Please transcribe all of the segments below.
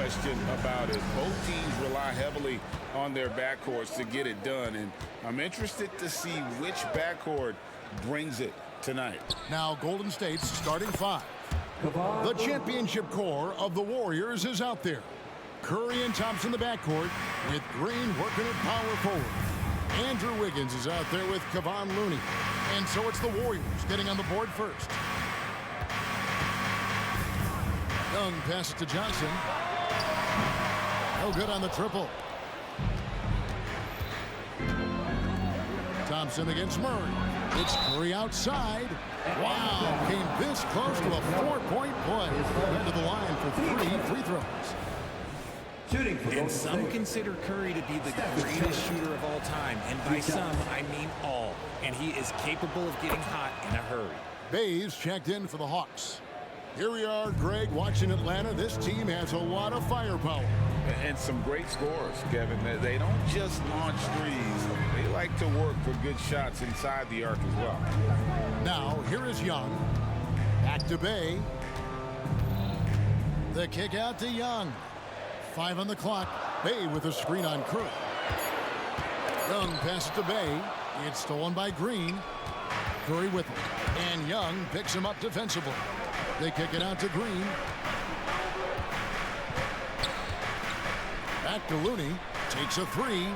question about it. Both teams rely heavily on their backcourts to get it done, and I'm interested to see which backcourt brings it tonight. Now Golden State's starting five. The championship core of the Warriors is out there. Curry and Thompson the backcourt, with Green working at power forward. Andrew Wiggins is out there with Kevon Looney. And so it's the Warriors getting on the board first. Young passes to Johnson. No good on the triple. Thompson against Murray. It's Curry outside. Wow, came this close to a 4-point play. Went to the line for 3 free throws. And some consider Curry to be the greatest shooter of all time. And by some, I mean all. And he is capable of getting hot in a hurry. Bays checked in for the Hawks. Here we are, Greg, watching Atlanta. This team has a lot of firepower. And some great scores, Kevin. They don't just launch threes. They like to work for good shots inside the arc as well. Now, here is Young. Back to Bay. The kick out to Young. 5 on the clock. Bay with a screen on Curry. Young passes to Bay. It's stolen by Green. Curry with him. And Young picks him up defensively. They kick it out to Green. Back to Looney. Takes a three.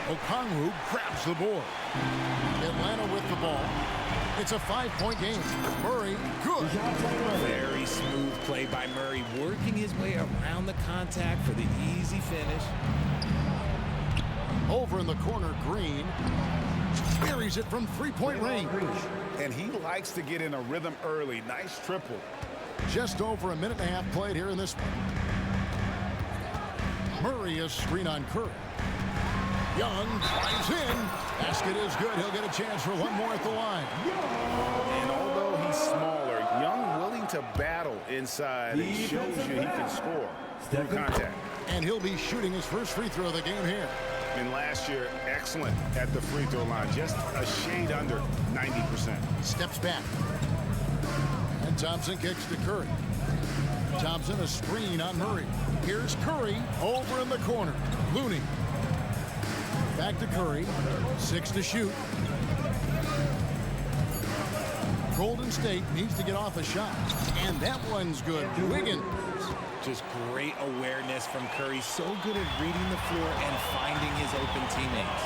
Okongwu grabs the board. Atlanta with the ball. It's a 5-point game. Murray, good. Very smooth play by Murray, working his way around the contact for the easy finish. Over in the corner, Green. Buries it from 3-point range. And he likes to get in a rhythm early. Nice triple. Just over a minute and a half played here in this one. Murray is screen on Curry. Young drives in. Basket is good. He'll get a chance for one more at the line. And although he's smaller, Young willing to battle inside and shows you he can score through contact. And he'll be shooting his first free throw of the game here. And last year, excellent at the free throw line. Just a shade under 90%. Steps back. And Thompson kicks to Curry. Thompson a screen on Murray. Here's Curry over in the corner. Looney. Back to Curry. 6 to shoot. Golden State needs to get off a shot. And that one's good. Wiggins. Just great awareness from Curry. So good at reading the floor and finding his open teammates.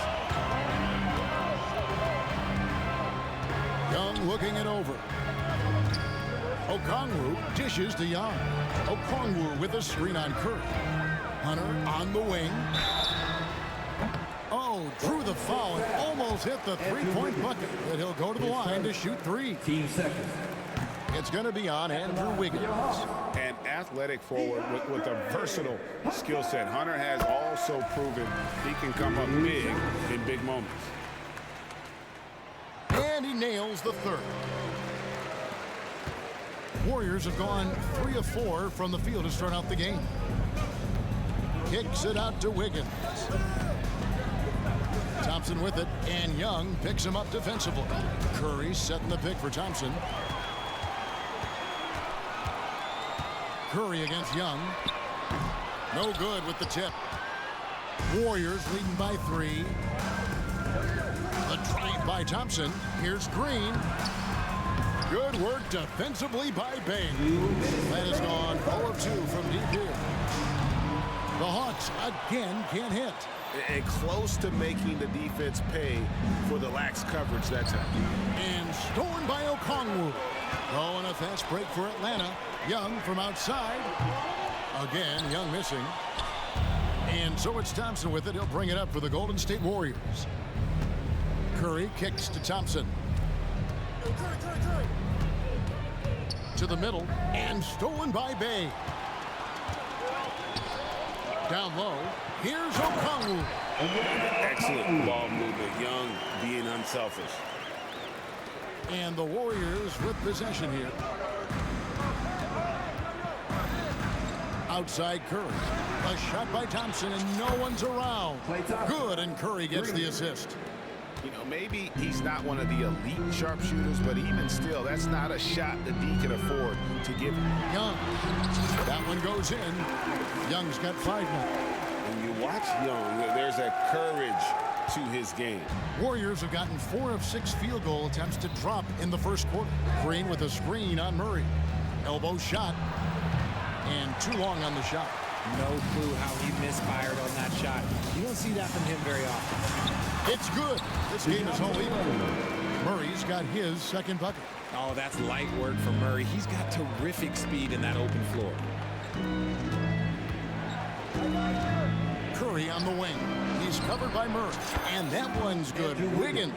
Young looking it over. Okongwu dishes to Young. Okongwu with a screen on Curry. Hunter on the wing. Oh, drew the foul and almost hit the three-point bucket. But he'll go to the line to shoot 3. Team second. It's going to be on Andrew Wiggins. An athletic forward with a versatile skill set. Hunter has also proven he can come up big in big moments. And he nails the third. Warriors have gone 3 of 4 from the field to start out the game. Kicks it out to Wiggins. Thompson with it, and Young picks him up defensively. Curry setting the pick for Thompson. Curry against Young. No good with the tip. Warriors leading by 3. The drive by Thompson. Here's Green. Good work defensively by Bay. That has gone 0 of 2 from deep here. The Hawks again can't hit. And close to making the defense pay for the lax coverage that time. And stolen by Okongwu. Oh, and a fast break for Atlanta. Young from outside. Again, Young missing. And so it's Thompson with it. He'll bring it up for the Golden State Warriors. Curry kicks to Thompson. To the middle. And stolen by Bay. Down low. Here's Okongwu. Excellent ball movement. Young being unselfish. And the Warriors with possession here. Outside Curry. A shot by Thompson and no one's around. Good, and Curry gets the assist. You know, maybe he's not one of the elite sharpshooters, but even still, that's not a shot that D can afford to give him. Young. That one goes in. Young's got 5 now. When you watch Young, there's a courage to his game. Warriors have gotten 4 of 6 field goal attempts to drop in the first quarter. Green with a screen on Murray. Elbow shot. And too long on the shot. No clue how he misfired on that shot. You don't see that from him very often. It's good. This game is all even. Murray's got his second bucket. Oh, that's light work for Murray. He's got terrific speed in that open floor. Curry on the wing. He's covered by Murray. And that one's good. Wiggins.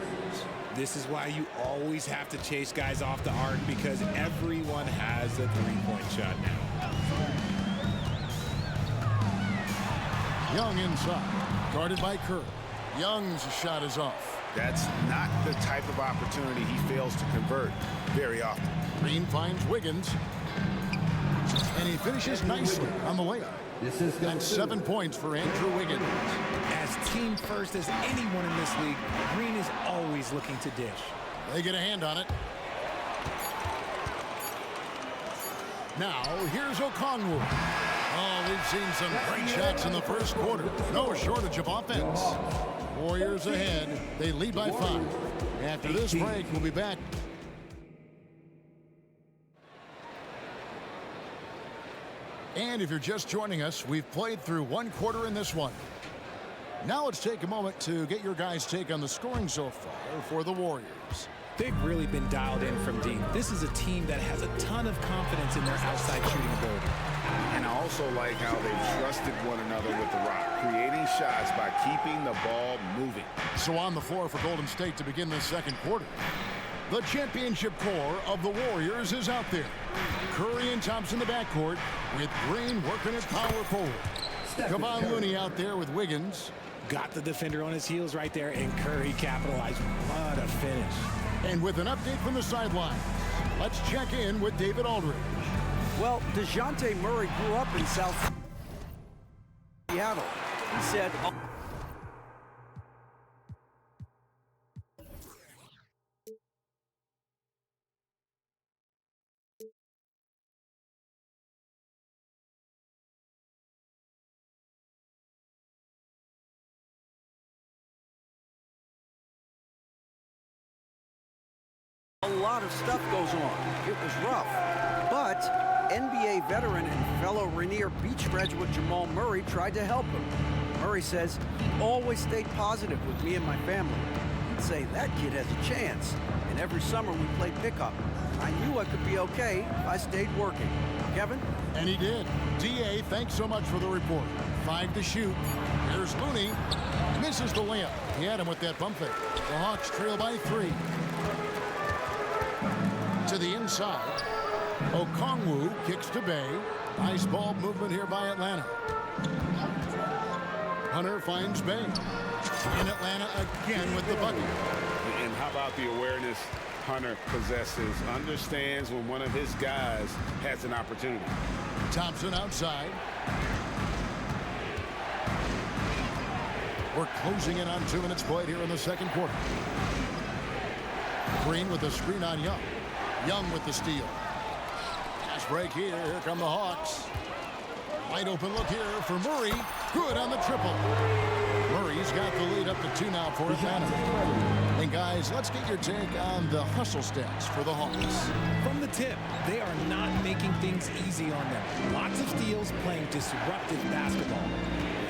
This is why you always have to chase guys off the arc, because everyone has a three-point shot now. Young inside. Guarded by Curry. Young's shot is off. That's not the type of opportunity he fails to convert very often. Green finds Wiggins. And he finishes nicely on the layup. That's 7 points for Andrew Wiggins. As team first as anyone in this league, Green is always looking to dish. They get a hand on it. Now, here's Okongwu. Oh, we've seen some great shots in the first quarter. No shortage of offense. Warriors ahead. They lead by 5. After this break, we'll be back. And if you're just joining us, we've played through 1 quarter in this one. Now let's take a moment to get your guys' take on the scoring so far for the Warriors. They've really been dialed in from deep. This is a team that has a ton of confidence in their outside shooting ability. And I also like how they've trusted one another with the rock, creating shots by keeping the ball moving. So on the floor for Golden State to begin this second quarter. The championship core of the Warriors is out there. Curry and Thompson in the backcourt, with Green working at power forward. Kevon Looney out there with Wiggins. Got the defender on his heels right there, and Curry capitalized. What a finish. And with an update from the sidelines, let's check in with David Aldridge. Well, DeJounte Murray grew up in South Seattle. He said, a lot of stuff goes on. It was rough. But NBA veteran and fellow Rainier Beach graduate Jamal Murray tried to help him. Murray says, always stayed positive with me and my family. He'd say, that kid has a chance. And every summer we played pickup. I knew I could be okay if I stayed working. Kevin? And he did. D.A., thanks so much for the report. 5 to shoot. Here's Looney. Misses the layup. He had him with that bump fake. The Hawks trail by 3. To the inside. Okongwu kicks to Bay. Nice ball movement here by Atlanta. Hunter finds Bay. In Atlanta again with the bucket. And how about the awareness Hunter possesses? Understands when one of his guys has an opportunity. Thompson outside. We're closing in on 2 minutes played here in the second quarter. Green with the screen on Young. Young with the steal. Fast break here. Here come the Hawks. Wide open look here for Murray. Good on the triple. Murray's got the lead up to 2 now for Atlanta. And guys, let's get your take on the hustle stats for the Hawks. From the tip, they are not making things easy on them. Lots of steals, playing disruptive basketball.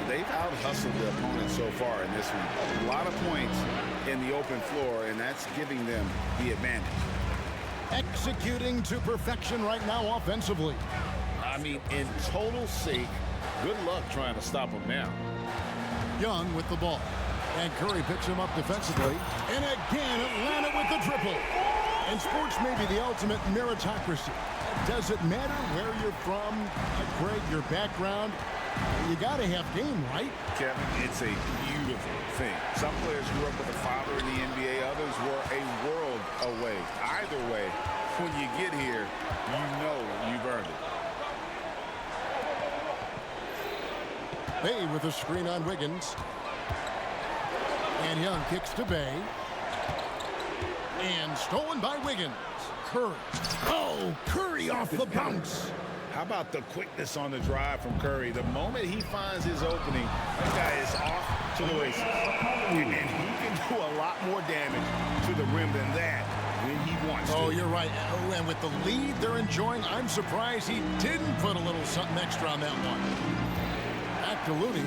They've out-hustled the opponent so far in this one. A lot of points in the open floor, and that's giving them the advantage. Executing to perfection right now offensively. I mean, in total sake, good luck trying to stop them now. Young with the ball. And Curry picks him up defensively. And again, Atlanta with the triple. And sports may be the ultimate meritocracy. Does it matter where you're from, Greg, your background? You got to have game, right? Kevin, it's a beautiful thing. Some players grew up with a father in the NBA. Others were a world away. Either way, when you get here, you know you've earned it. Bay with a screen on Wiggins. And Young kicks to Bay. And stolen by Wiggins. Curry. Oh, Curry off the bounce. How about the quickness on the drive from Curry? The moment he finds his opening, that guy is off to the races. And he can do a lot more damage to the rim than that when he wants to. Oh, you're right. Oh, and with the lead they're enjoying, I'm surprised he didn't put a little something extra on that one. Back to Looney.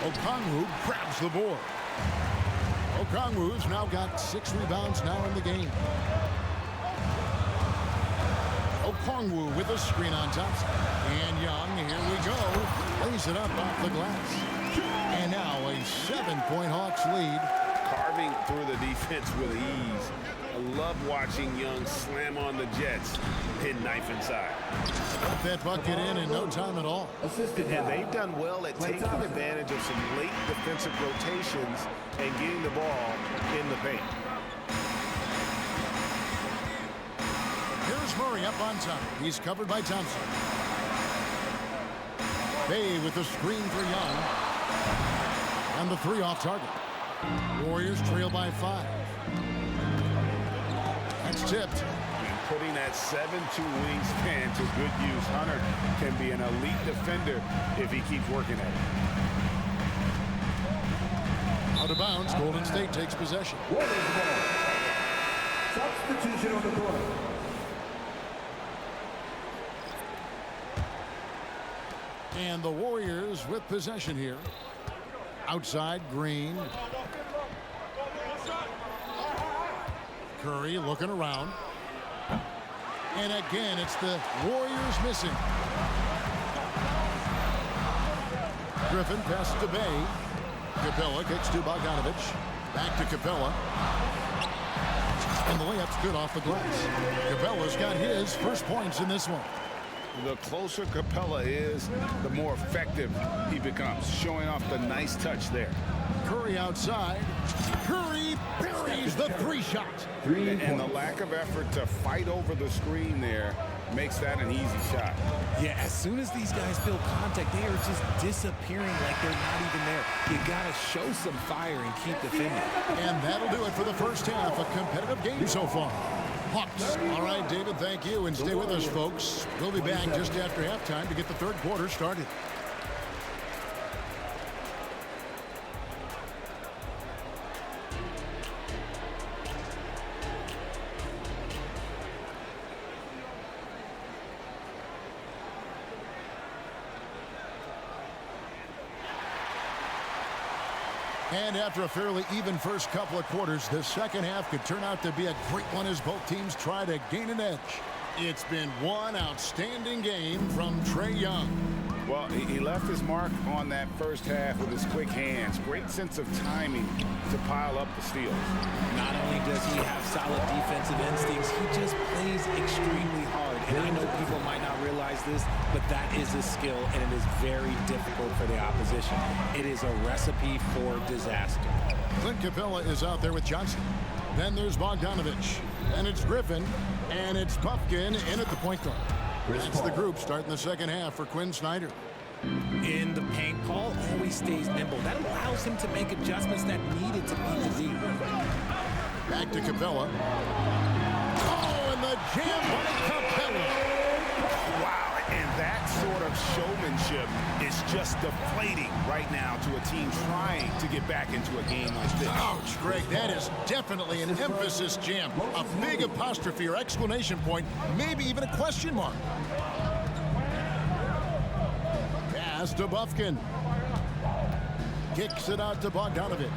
Okongwu grabs the board. Okongwu's now got 6 rebounds now in the game. Okongwu with a screen on Thompson. And Young, here we go. Lays it up off the glass. And now a 7-point Hawks lead. Carving through the defense with ease. I love watching Young slam on the Jets, hit knife inside. Got that bucket in no time at all. And they've done well at taking advantage of some late defensive rotations and getting the ball in the paint. Here's Murray up on top. He's covered by Thompson. Bay with the screen for Young. And the 3 off target. Warriors trail by 5. That's tipped. And putting that 7'2" wingspan to good use. Hunter can be an elite defender if he keeps working at it. Out of bounds, Golden State takes possession. Substitution on the court. And the Warriors with possession here. Outside, Green. Curry looking around. And again, it's the Warriors missing. Griffin passes to Bay. Capella kicks to Bogdanovich. Back to Capella. And the layup's good off the glass. Capella's got his first points in this one. The closer Capella is, the more effective he becomes, showing off the nice touch there. Curry outside. Curry buries the 3-shot. And the lack of effort to fight over the screen there makes that an easy shot. Yeah, as soon as these guys feel contact, they are just disappearing like they're not even there. You gotta show some fire and keep defending. And that'll do it for the first half. A competitive game so far. Hawks. All right, David, thank you. And stay with us, folks. We'll be back just after halftime to get the third quarter started. And after a fairly even first couple of quarters, the second half could turn out to be a great one as both teams try to gain an edge. It's been one outstanding game from Trae Young. Well, he left his mark on that first half with his quick hands. Great sense of timing to pile up the steals. Not only does he have solid defensive instincts, he just plays extremely hard. And I know people might not realize this, but that is a skill, and it is very difficult for the opposition. It is a recipe for disaster. Clint Capella is out there with Johnson. Then there's Bogdanovich. And it's Griffin. And it's Puffkin in at the point guard. That's the group starting the second half for Quinn Snyder. In the paint, Paul always stays nimble. That allows him to make adjustments that needed to beat the lead. Back to Capella. Oh, and the jam by Capella. Wow, and that sort of showmanship is just deflating right now to a team trying to get back into a game like this. Ouch, Greg, that is definitely an emphasis jam. A big apostrophe or exclamation point, maybe even a question mark. Pass to Buffkin. Kicks it out to Bogdanovich.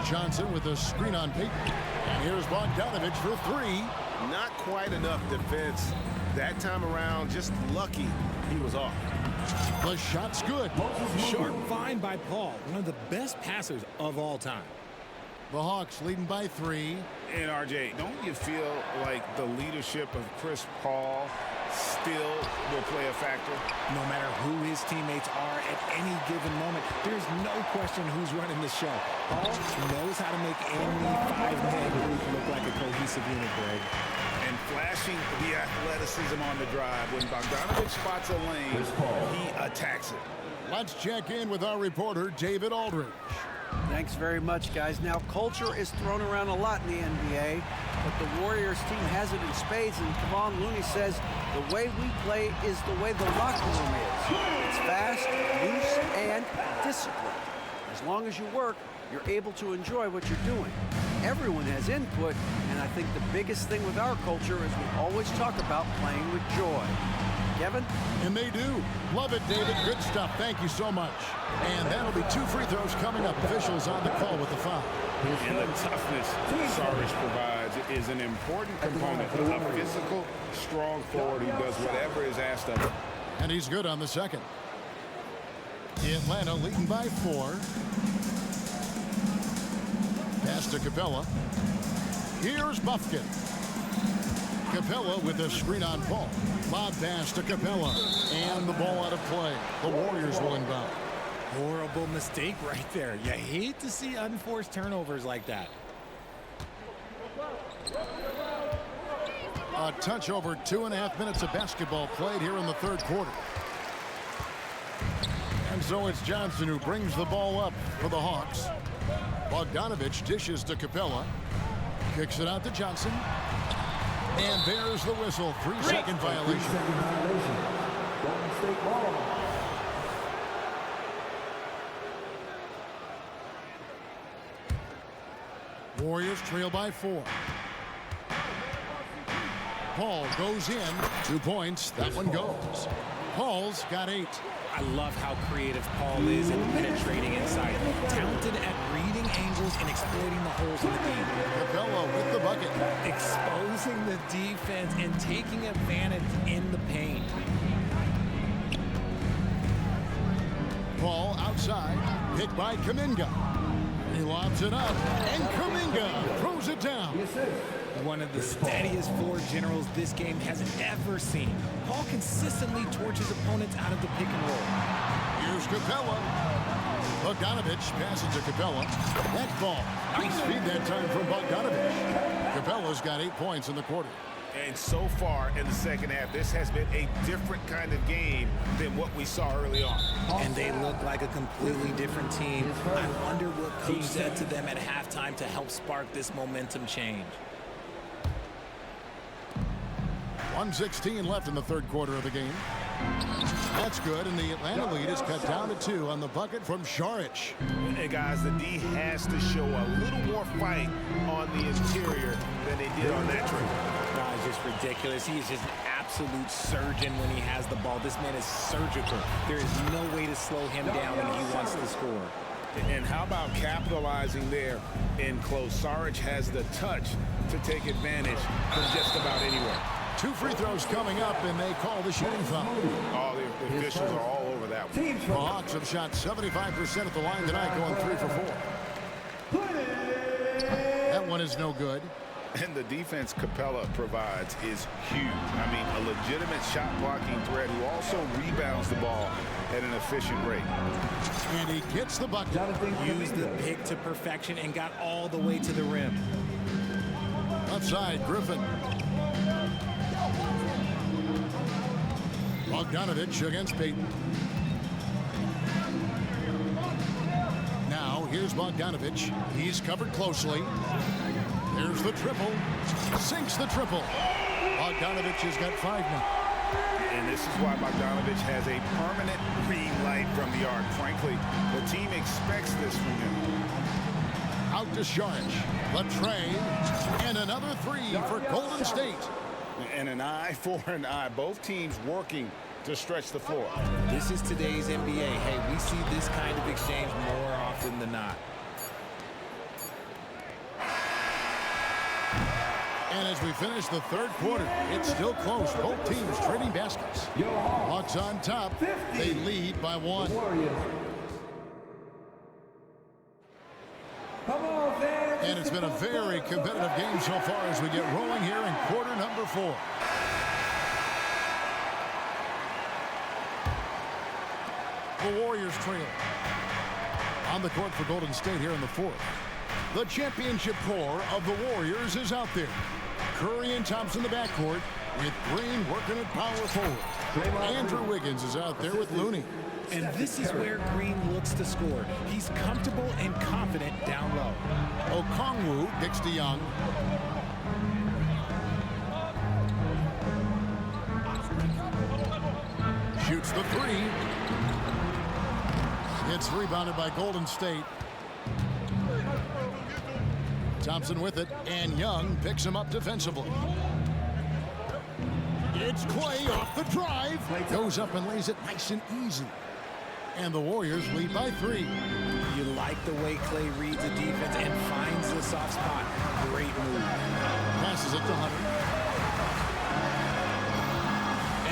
Johnson with a screen on Peyton. And here's Bogdanovich for 3. Not quite enough defense that time around. Just lucky he was off. The shot's good. Sharp find by Paul, one of the best passers of all time. The Hawks leading by 3. And RJ, don't you feel like the leadership of Chris Paul still will play a factor? No matter who his teammates are at any given moment, there's no question who's running the show. Paul knows how to make any 5-man group look like a cohesive unit, Greg. And flashing the athleticism on the drive. When Bogdanovich spots a lane, he attacks it. Let's check in with our reporter, David Aldridge. Thanks very much, guys. Now, culture is thrown around a lot in the NBA. but the Warriors team has it in spades, and Kevon Looney says the way we play is the way the locker room is. It's fast, loose, and disciplined. As long as you work, you're able to enjoy what you're doing. Everyone has input, and I think the biggest thing with our culture is we always talk about playing with joy. Kevin? And they do. Love it, David. Good stuff. Thank you so much. And that'll be 2 free throws coming up. Officials on the call with the foul. And the toughness Saric provides is an important component. A physical, strong forward who does whatever is asked of him. And he's good on the second. Atlanta leading by 4. Pass to Capella. Here's Buffkin. Capella with a screen on ball. Lob pass to Capella. And the ball out of play. The Warriors will inbound. Horrible mistake right there. You hate to see unforced turnovers like that. A touch over 2.5 minutes of basketball played here in the third quarter. And so it's Johnson who brings the ball up for the Hawks. Bogdanovich dishes to Capella. Kicks it out to Johnson. And there's the whistle. 3-second violation. Golden State ball. Warriors trail by 4. Paul goes in. 2 points. That one goes. Paul's got 8. I love how creative Paul is in penetrating inside. Talented at reading angles and exploiting the holes in the game. Capella with the bucket. Exposing the defense and taking advantage in the paint. Paul outside. Picked by Kuminga. He lobs it up. And Kuminga throws it down. One of the steadiest floor generals this game has ever seen. Paul consistently torches opponents out of the pick and roll. Here's Capella. Bogdanovich passes to Capella. That ball. Nice feed that time from Bogdanovich. Capella's got 8 points in the quarter. And so far in the second half, this has been a different kind of game than what we saw early on. And they look like a completely different team. I wonder what coach said to them at halftime to help spark this momentum change. 1:16 left in the third quarter of the game. That's good, and the Atlanta lead is cut down to 2 on the bucket from Saric. And guys, the D has to show a little more fight on the interior than they did on that trip. No, it's just ridiculous. He is just an absolute surgeon when he has the ball. This man is surgical. There is no way to slow him down when he wants to score. And how about capitalizing there in close? Saric has the touch to take advantage from just about anywhere. 2 free throws coming up, and they call the shooting foul. All the officials are all over that one. The Hawks have shot 75% at the line tonight, going 3 for 4. That one is no good. And the defense Capella provides is huge. I mean, a legitimate shot blocking threat who also rebounds the ball at an efficient rate. And he gets the bucket. Used the pick to perfection and got all the way to the rim. Left side, Griffin. Bogdanovich against Payton. Now, here's Bogdanovich. He's covered closely. There's the triple. Sinks the triple. Bogdanovich has got 5 now. And this is why Bogdanovich has a permanent green light from the arc. Frankly, the team expects this from him. Out to Saric. Latre. And another 3 for Golden State. And an eye for an eye. Both teams working to stretch the floor. This is today's NBA. Hey, we see this kind of exchange more often than not. And as we finish the third quarter, it's still close. Both teams trading baskets. Hawks on top. They lead by 1. And it's been a very competitive game so far as we get rolling here in quarter number 4. The Warriors trail. On the court for Golden State here in the 4th. The championship core of the Warriors is out there. Curry and Thompson in the backcourt with Green working at power forward. Andrew Wiggins is out there with Looney. And this is where Green looks to score. He's comfortable and confident down low. Okongwu kicks to Young. Shoots the three. It's rebounded by Golden State. Thompson with it, and Young picks him up defensively. It's Clay off the drive. Goes up and lays it nice and easy. And the Warriors lead by 3. You like the way Clay reads the defense and finds the soft spot. Great move. Passes it to Hunter.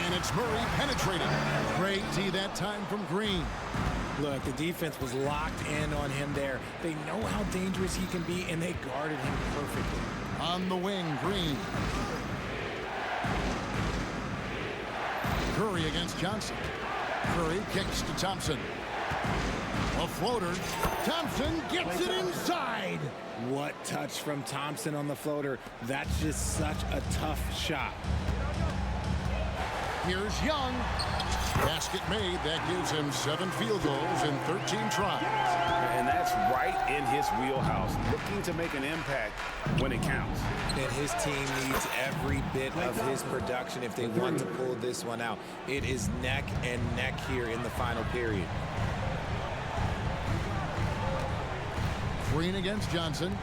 And it's Murray penetrating. Great D that time from Green. Look, the defense was locked in on him there. They know how dangerous he can be, and they guarded him perfectly. On the wing, Green. Curry against Johnson. Curry kicks to Thompson. A floater. Thompson gets it inside. What touch from Thompson on the floater. That's just such a tough shot. Here's Young. Basket made. That gives him 7 field goals in 13 tries. And that's right in his wheelhouse, looking to make an impact when it counts. And his team needs every bit of his production if they want to pull this one out. It is neck and neck here in the final period. Green against Johnson.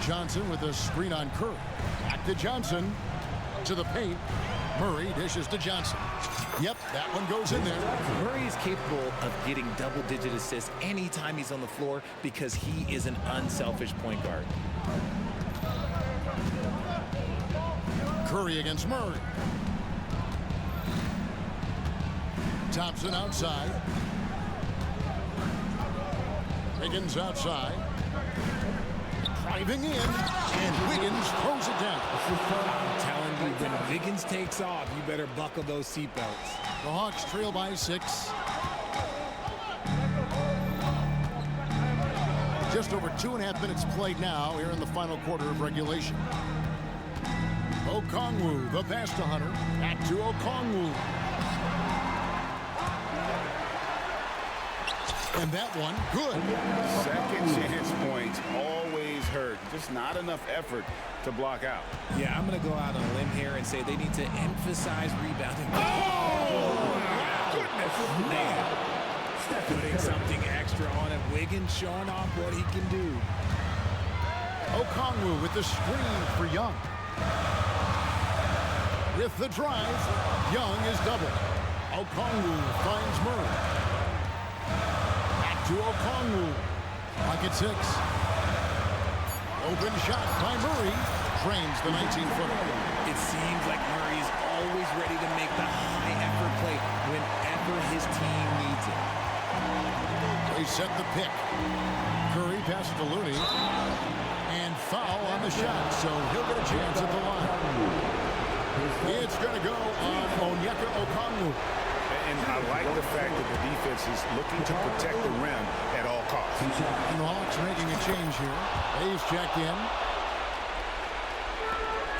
Johnson with a screen on Curry. Back to Johnson. To the paint. Murray dishes to Johnson. Yep, that one goes in there. Murray is capable of getting double-digit assists anytime he's on the floor because he is an unselfish point guard. Curry against Murray. Thompson outside. Wiggins outside. Driving in, and Wiggins throws it down. I'm telling you, when Wiggins takes off, you better buckle those seatbelts. The Hawks trail by 6. Just over 2.5 minutes played now here in the final quarter of regulation. Okongwu, the pass to Hunter. Back to Okongwu. And that one, good. Second chance points always hurt. Just not enough effort to block out. Yeah, I'm going to go out on a limb here and say they need to emphasize rebounding. Oh, goodness. Man, putting something extra on it. Wiggins showing off what he can do. Okongwu with the screen for Young. With the drive, Young is doubled. Okongwu finds Murray. To Okongwu. Pocket 6. Open shot by Murray. Drains the 19-footer. It seems like Murray is always ready to make the high-effort play whenever his team needs it. They set the pick. Curry passes to Looney. And foul on the shot, so he'll get a chance at the line. It's going to go on Onyeka Okongwu. And I like the fact that the defense is looking to protect the rim at all costs. And the Hawks making a change here. Bay's checked in.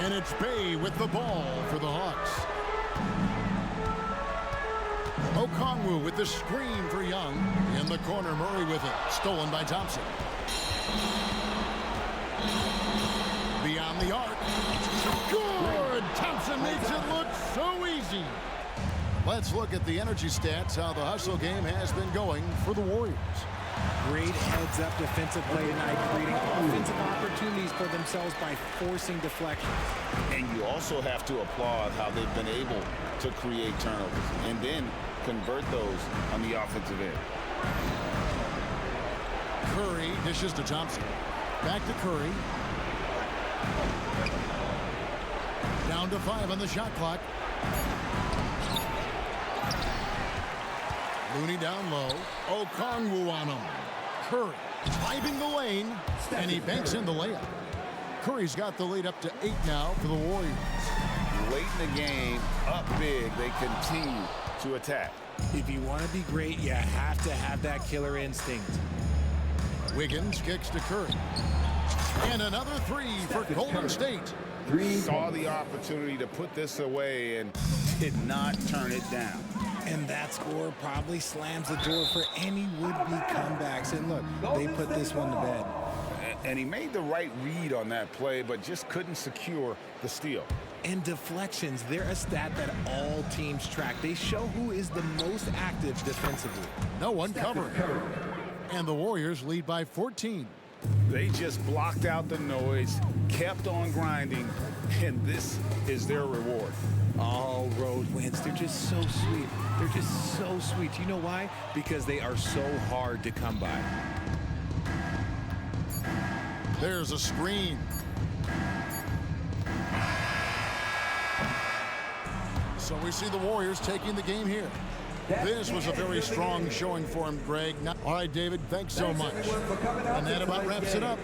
And it's Bay with the ball for the Hawks. Okongwu with the screen for Young. In the corner, Murray with it. Stolen by Thompson. Beyond the arc. Good! Thompson makes it look so easy. Let's look at the energy stats, how the hustle game has been going for the Warriors. Great heads-up defensive play tonight, creating offensive opportunities for themselves by forcing deflections. And you also have to applaud how they've been able to create turnovers and then convert those on the offensive end. Curry dishes to Thompson. Back to Curry. Down to 5 on the shot clock. Looney down low. Okongwu on him. Curry driving the lane, and he banks in the layup. Curry's got the lead up to 8 now for the Warriors. Late in the game, up big, they continue to attack. If you want to be great, you have to have that killer instinct. Wiggins kicks to Curry. And another 3 for Golden State. Saw the opportunity to put this away and did not turn it down. And that score probably slams the door for any would-be comebacks. And look, they put this one to bed. And he made the right read on that play, but just couldn't secure the steal. And deflections, they're a stat that all teams track. They show who is the most active defensively. No one covering. And the Warriors lead by 14. They just blocked out the noise, kept on grinding, and this is their reward. All road wins. They're just so sweet. They're just so sweet. You know why? Because they are so hard to come by. There's a screen. So we see the Warriors taking the game here. This was a very strong showing for him, Greg. All right, David, thanks so much. And that about wraps it up.